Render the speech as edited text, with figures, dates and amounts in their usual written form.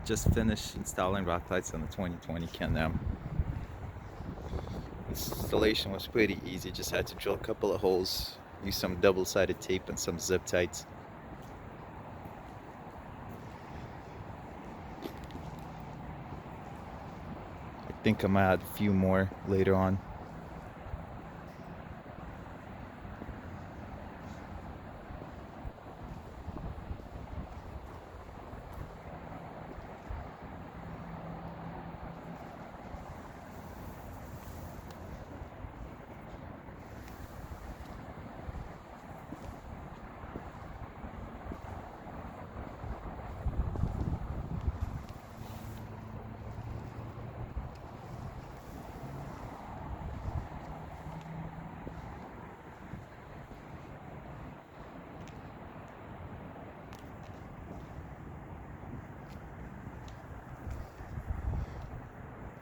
Just finished installing rock lights on the 2020 Can-Am. Installation was pretty easy, just had to drill a couple of holes, use some double-sided tape and some zip ties. I think I might add a few more later on.